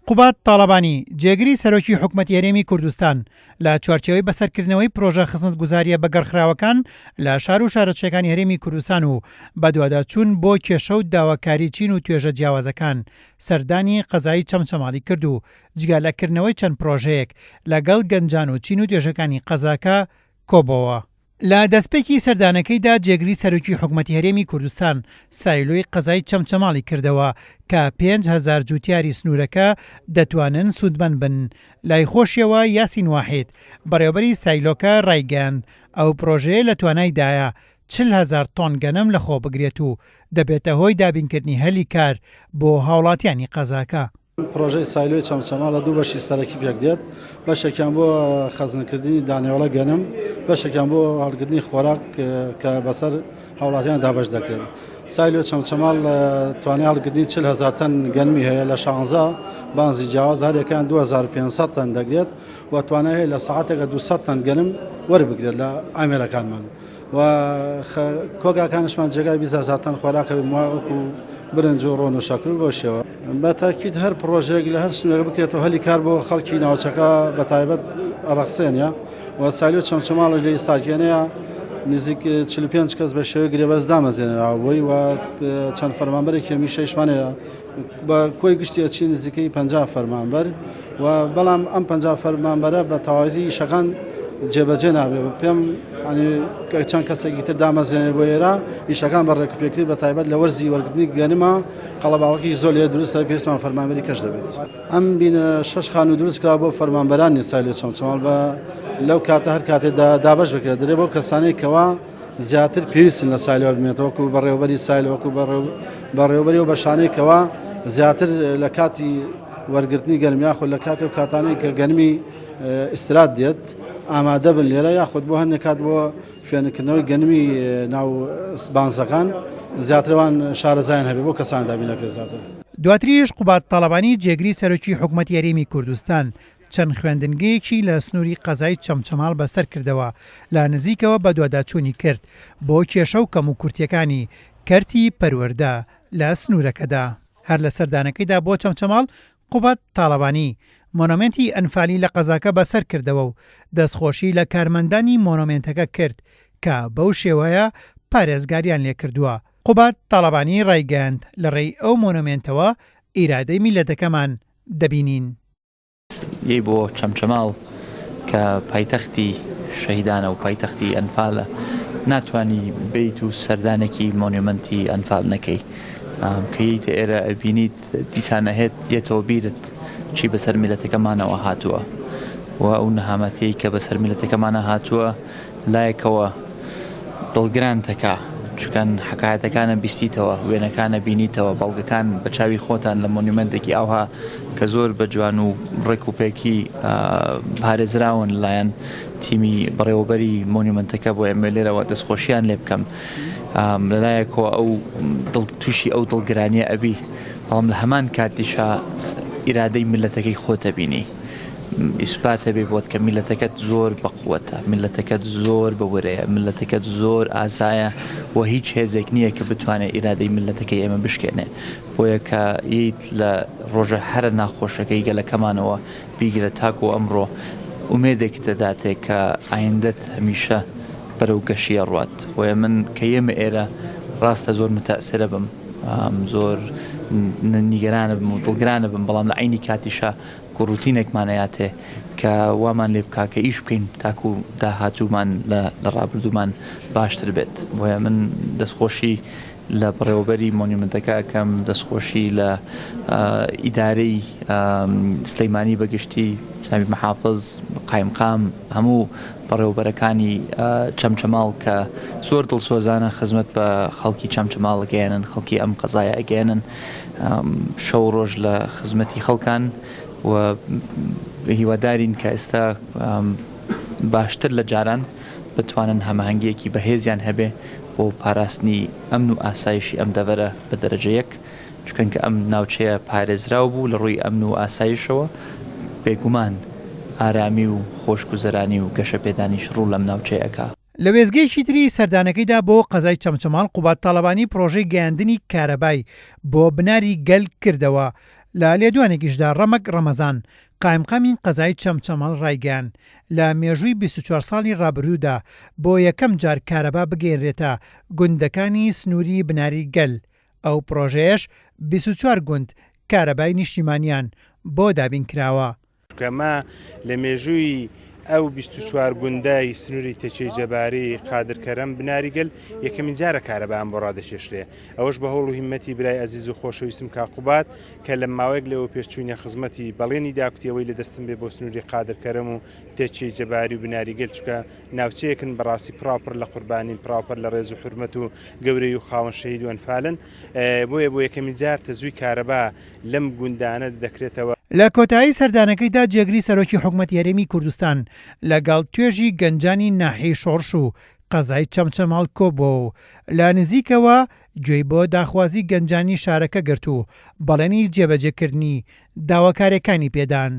قوبات تاڵەبانی جێگری سەرۆکی حکوومەتی هەرێمی کوردستان لە چوارچێوەی بەسەرکردنەوەی پرۆژە خزمەتگوزاریە بە گەڕخراوەکان لە شار و شارەچەکانی هەرێمی کوردستان و بە دوواداچوون بۆ کێشە و داواکاری چین و توێژە جیاوازەکان سەردانی قەزایی چەمچەماڵی کرد و جگالەکردنەوەی چەند پرۆژەیەک لەگەڵ گەنجان و چین و توێژەکانی قەزاکە کۆبەوە. لە دەستپێکی سەردانەکەیدا جێگری سەرۆکی حکوومەتی هەرێمی کوردستان سایلۆی قەزای چەمچەماڵی کردەوە کە 5,000 جوتیاری سنوورەکە دەتوانن سوودمەند بن. لای خۆشیەوە یاسین واحید بەڕێوەبەری سایلۆکە ڕایگەیاند ئەو پرۆژەیە لە توانایدایە 40,000 تۆن گەنم لەخۆ بگرێت و دەبێتە هۆی دابینکردنی هەلی کار بۆ هاوڵاتیانی قەزاکە. پرۆژەی سایلۆی چەمچەماڵ لە دوو بەشی سەرەکی پێک دێت، بەشێکیان بۆ خەزنکردنی دانێوەڵە گەنم، بەشێکیان بۆ هەڵگرتنی خۆراک کە بەسەر هاوڵاتیان دابەش دەکرێت. سایلۆ چەمچەماڵ توانای هەڵگرتنی 40,000 تەن گەنمی هەیە لە 16 بانزی جیاواز، هەرێکیان 2500 تەن دەگرێت و توانای هەیە لە سەعاتێکە 200 تەن گەنم وەربگرێت لە ئامێرەکانمان و کۆگاکانشمان جێگای 20,000 تەن خۆراکە وەکو برنج و ڕۆن و شەکر بۆ شێوە. بە تاکید هەر پرۆژێک لە هەر سنوورێک بکرێتەوە هەلی کار بۆ خەڵکی ناوچەکە بە تایبەت ڕەخسێنە و سایلۆ چەمچەماڵی لە ئیساکێنەیە نزیک 45 کەس بە شێوەی گرێبەست دامەزێنراوە بووی و چەند فەرمانبەرێکی هەمیشەیشمانەیە بە کۆی گشتی ئەچی نزیکەی 50 فەرمانبەر و بەڵام ئەم 50 فەرمانبەرە بە تەواوەتی ئیشەکان جێبەجێ نابێ. پێم چەند کەسێکی تر دامەزێنێ بۆ ئێرە ئیشەکان بە ڕێکوپێکری بە تایبەت لە وەرزی وەرگرتنی گەنمە قەڵەباڵەکی زۆر لێ دروستە پێویستمان فەرمانبەری کەش دەبێت. ئەم بینە 6 خانوو دروست کرا بۆ فەرمانبەرانی سایلۆ چەمچەماڵ بە لەو کاتە هەر کاتێدا دابەش بکرێت دەرێ بۆ کەسانەی کەوا زیاتر پێویستن لە سایلۆ بمێتەوە وەکو بەڕێوەبەری سایلۆ وەکو بەڕێوەبەری و بەشانەی کەوا زیاتر لە کاتی وەرگرتنی گەنم یاخود لە کاتێک کاتانەی کە گەنمی ئیسترات دێت ئامادە بن لێرە یاخود بۆ هەندێک کات بۆ فێنکردنەوەی گەنمی ناو بانزەکان زیاترەوان شارەزایان هەبێ بۆ کەسان دابینەکرێت زیاتر. دواتریش قوبات تاڵەبانی جێگری سەرۆکی حکوومەتی هەرێمی کوردستان چەند خوێندنگەیەکی لە سنووری قەزای چەمچەماڵ بەسەر کردەوە لە نزیکەوە بە دوواداچوونی کرد بۆ کێشە و کەم و کورتیەکانی کەرتی پەروەردە لە سنوورەکەدا. هەر لە سەردانەکەیدا بۆ چەمچەماڵ قوبات تاڵەبانی مۆنۆمنتی ئەنفالی لە قەزاکە بەسەر کردەوە و دەستخۆشی لە کارمەندانی مۆنۆمنتەکە کرد کە بەو شێوەیە پارێزگاریان لێ کردووە. قوبات تاڵەبانی ڕایگەیاند لە ڕێی ئەو مۆنۆمنتەوە ئیرادەی میلەتەکەمان دەبینین. یەی بۆ چەمچەماڵ کە پایتەختی شەهیدانە و پایتەختی ئەنفالە ناتوانی بیت و سەردانێکی مۆنیومنتی ئەنفال نەکەی کە ییتە ئێرە ئەبینیت دیسانە هێت دێتەوە بیرت چی بەسەر میلەتەکەمانەوە هاتووە و ئەو نەهامەتەی کە بەسەر میلەتەکەمانە هاتووە لایەکەوە دڵگران تەکا چکەن حکایەتەکانە بیستیتەوە وێنەکانە بینیتەوە بەڵگەکان بە چاوی خۆتان لە مۆنیومنتێکی ئاوها کە زۆر بە جوان و ڕێکوپێکی پارێزراون لایەن تیمی بەڕێوەبەری مۆنیومنتەکە بۆ ئێمە لێرەوە دەستخۆشییان لێ بکەم لەلایەکەوە ئەو تووشی ئەو دڵگرانیە ئەبی بەڵام لە هەمان کاتیشا ئیرادەی میلەتەکەی خۆتە بینی ئیسپاتە بێ بۆت کە میلەتەکەت زۆر بەقووەتە میلەتەکەت زۆر بەورەیە میلەتەکەت زۆر ئازایە و هیچ هێزێک نییە کە بتوانێت ئیرادەی میلەتەکەی ئێمە بشکێنێ بۆیە کە ییت لە ڕۆژە هەرە ناخۆشەکەی گەلەکەمانەوە بیگرە تاکو ئەمڕۆ ئومێدێکی دەداتێک کە ئایندەت هەمیشە بەرەو گەشیە ڕوات وە من کە ئێمە ئێرە ڕاستە زۆر متەئسرە بم زۆر نیگەرانە بم و دڵگرانە بم بەڵام لە عینی کاتیشە ڕوتینێکمانەیاتێ کە وامان لێ بکا کە ئیش بکەین تاکو داهاتوومان لە ڕابردوومان باشتر بێت بۆیە من دەستخۆشی لە بڕێوەبەری مۆنیومنتەکە ئەەکەم دەستخۆشی لە ئیدارەی سلەیمانی بەگشتی سامی مەحافظ قایمقام هەموو بەڕێوەبەرەکانی چەمچەماڵ کە زۆر دڵسۆزانە خزمەت بە خەڵکی چەمچەماڵ ئەگەیەنن خەڵکی ئەم قەزایە ئەگەیەنن شەو ڕۆژ لە خزمەتی خەڵکان و هیوادارین کە ئێستا باشتر لە جاران بتوانن هەماهەنگیەکی بەهێزیان هەبێ بۆ پاراستنی ئەمن و ئاسایشی ئەم دەڤەرە بە دەرەجەیەک چکەن کە ئەم ناوچەیە پارێزراو بوو لە ڕووی ئەمن و ئاسایشەوە بێگومان ئارامی و خۆشگوزەرانی و گەشە پێدانیش ڕوو لەم ناوچەیەکە. لە وێزگەیەکی تری سەردانەکەیدا بۆ قەزای چەمچەماڵ قوبات تاڵەبانی پرۆژەی گەیاندنی کارەبای بۆ بناری گەل کردەوە لە لێدوانێکیشدا ڕەمەک ڕەمەزان قایمقامی قەزای چەمچەمەڵ ڕایگەیان لە مێژووی 24 ساڵی ڕابردوودا بۆ یەکەم جار کارەبا بگەێنرێتە گوندەکانی سنووری بناری گەل. ئەو پرۆژەیەش 24 گوند کارەبای نیشتیمانیان بۆ دابین کراوە. کەمە لە مێژووی ئەو 24 گوندای سنووری تێچەی جەباری قادرکەرەم بناریگەل یەکەمین جارە کارەبایان بۆ ڕادەشێشرێ. ئەوەش بە هەوڵ و هیممەتی برای ئەزیز و خۆشەویستم کاقوبات کە لە ماوەیەک لەوە پێشچوونە خزمەتی بەڵێنی داکوتیەوەی لە دەستم بێ بۆ سنووری قادرکەرەم و تێچەی جەباری و بناریگەل چکە ناوچەیەکن بەڕاستی پراپر لە قوربانین پراپر لە ڕێز و حرمەت و گەورەی و خاوەن شەهید و ئەنفالن. بۆیە بۆ یەکەمین جار تەزووی کارەبا لەم گوندانە دەکرێتەوە. لە کۆتایی سەردانەکەیدا جێگری سەرۆکی حکوومەت یاریمی کوردستان لەگەڵ توێژی گەنجانی ناحیەی شۆڕش و قەزای چەمچەماڵ کۆبوو و لە نزیکەوە گوێی بۆ داخوازی گەنجانی شارەکە گرت و بەڵێنی جێبەجێکردنی داواکاریەکانی پێدان.